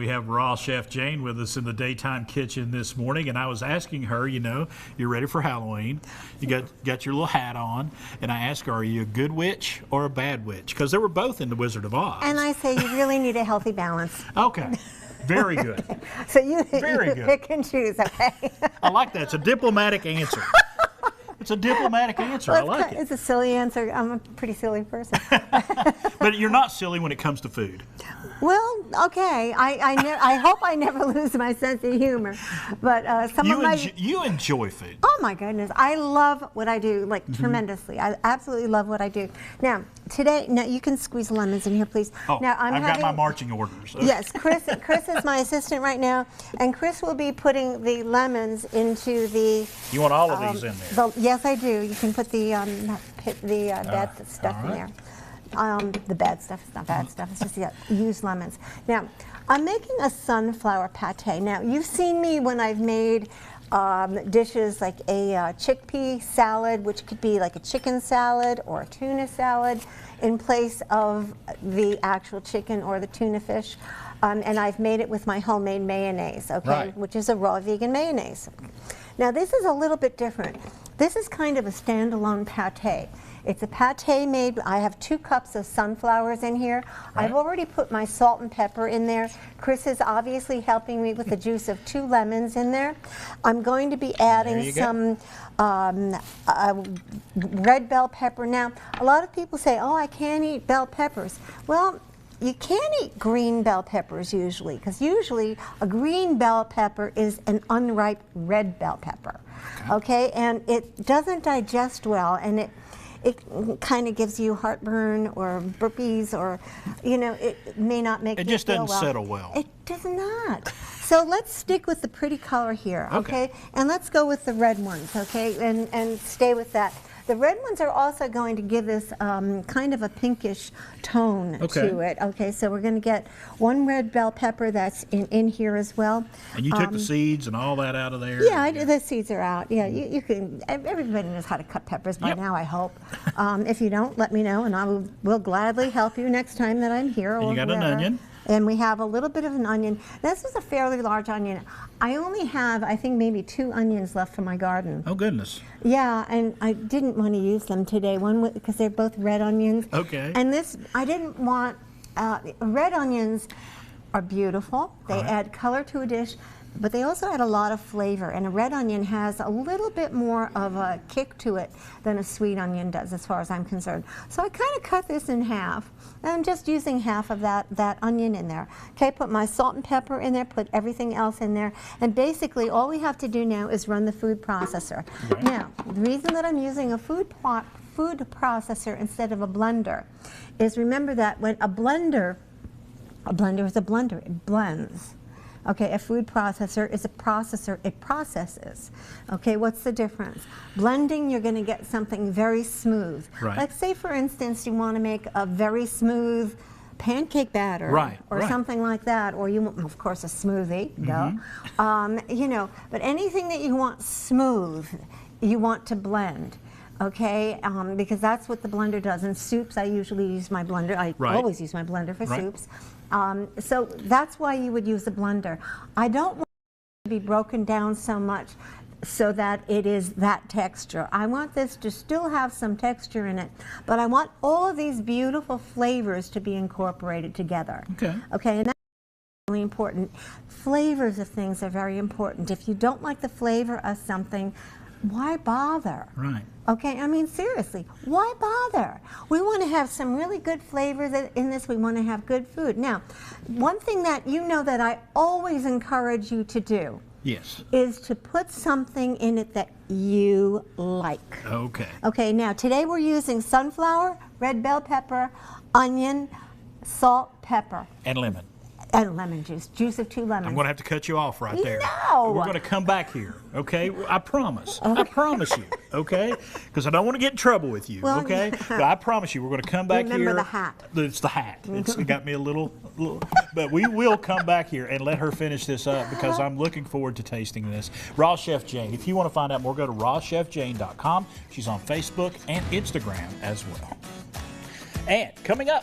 We have Raw Chef Jane with us in the daytime kitchen this morning, and I was asking her, you know, you're ready for Halloween. You got your little hat on, and I asked her, are you a good witch or a bad witch? Because they were both in The Wizard of Oz. And I say you really need a healthy balance. Okay. Very good. Okay. So you good. Pick and choose, okay? I like that. It's a diplomatic answer. It's a diplomatic answer. Well, I like it. It's a silly answer. I'm a pretty silly person. But you're not silly when it comes to food. Well, okay. I hope I never lose my sense of humor. But you enjoy food. Oh my goodness, I love what I do, like tremendously. I absolutely love what I do. Now today, you can squeeze lemons in here, please. Oh, now I've got my marching orders. Yes, Chris is my assistant right now, and Chris will be putting the lemons into the. You want all of these in there? Yes, I do. You can put the bad stuff in there. The bad stuff is not bad stuff. It's just used lemons. Now, I'm making a sunflower pate. Now, you've seen me when I've made dishes like a chickpea salad, which could be like a chicken salad or a tuna salad in place of the actual chicken or the tuna fish. And I've made it with my homemade mayonnaise, okay, right, which is a raw vegan mayonnaise. Now, this is a little bit different. This is kind of a standalone pate. It's a pate made, I have 2 cups of sunflowers in here. Right. I've already put my salt and pepper in there. Chris is obviously helping me with the juice of 2 lemons in there. I'm going to be adding some red bell pepper. Now, a lot of people say, oh, I can't eat bell peppers. Well, you can eat green bell peppers usually, because usually a green bell pepper is an unripe red bell pepper. Okay, and it doesn't digest well, and it kind of gives you heartburn or burpees, or, you know, it may not make you feel well. It just doesn't settle well. It does not. So let's stick with the pretty color here, okay? And let's go with the red ones, okay? And stay with that. The red ones are also going to give this kind of a pinkish tone to it. Okay, so we're going to get 1 red bell pepper that's in here as well. And you took the seeds and all that out of there? Yeah, the seeds are out. Yeah, you can. Everybody knows how to cut peppers by now, I hope. If you don't, let me know, and I will gladly help you next time that I'm here. And you got an onion. And we have a little bit of an onion. This is a fairly large onion. I only have, I think, maybe 2 onions left from my garden. Oh, goodness. Yeah, and I didn't want to use them today, because they're both red onions. Okay. And this, I didn't want, red onions are beautiful. They add color to a dish, but they also add a lot of flavor. And a red onion has a little bit more of a kick to it than a sweet onion does, as far as I'm concerned. So I kind of cut this in half. And I'm just using half of that onion in there. Okay, put my salt and pepper in there, put everything else in there. And basically all we have to do now is run the food processor. Right. Now, the reason that I'm using a food processor instead of a blender is, remember that when a blender is a blender, it blends. Okay, a food processor is a processor, it processes. Okay, what's the difference? Blending, you're going to get something very smooth. Right. Like, say for instance, you want to make a very smooth pancake batter, or something like that, or you want, of course, a smoothie, you know, but anything that you want smooth, you want to blend. Okay, because that's what the blender does. In soups, I usually use my blender. I always use my blender for soups. So that's why you would use a blender. I don't want it to be broken down so much so that it is that texture. I want this to still have some texture in it, but I want all of these beautiful flavors to be incorporated together. Okay. Okay, and that's really important. Flavors of things are very important. If you don't like the flavor of something, why bother? Right. Okay, I mean, seriously, why bother? We want to have some really good flavors in this. We want to have good food. Now, one thing that you know that I always encourage you to do is to put something in it that you like. Okay. Okay, now today we're using sunflower, red bell pepper, onion, salt, pepper. And lemon. And lemon juice, juice of 2 lemons. I'm going to have to cut you off right there. No! We're going to come back here, okay? I promise. Okay. I promise you, okay? Because I don't want to get in trouble with you, okay? But I promise you, we're going to come back here. Remember the hat. It's the hat. It got me a little, but we will come back here and let her finish this up, because I'm looking forward to tasting this. Raw Chef Jane. If you want to find out more, go to rawchefjane.com. She's on Facebook and Instagram as well. And coming up,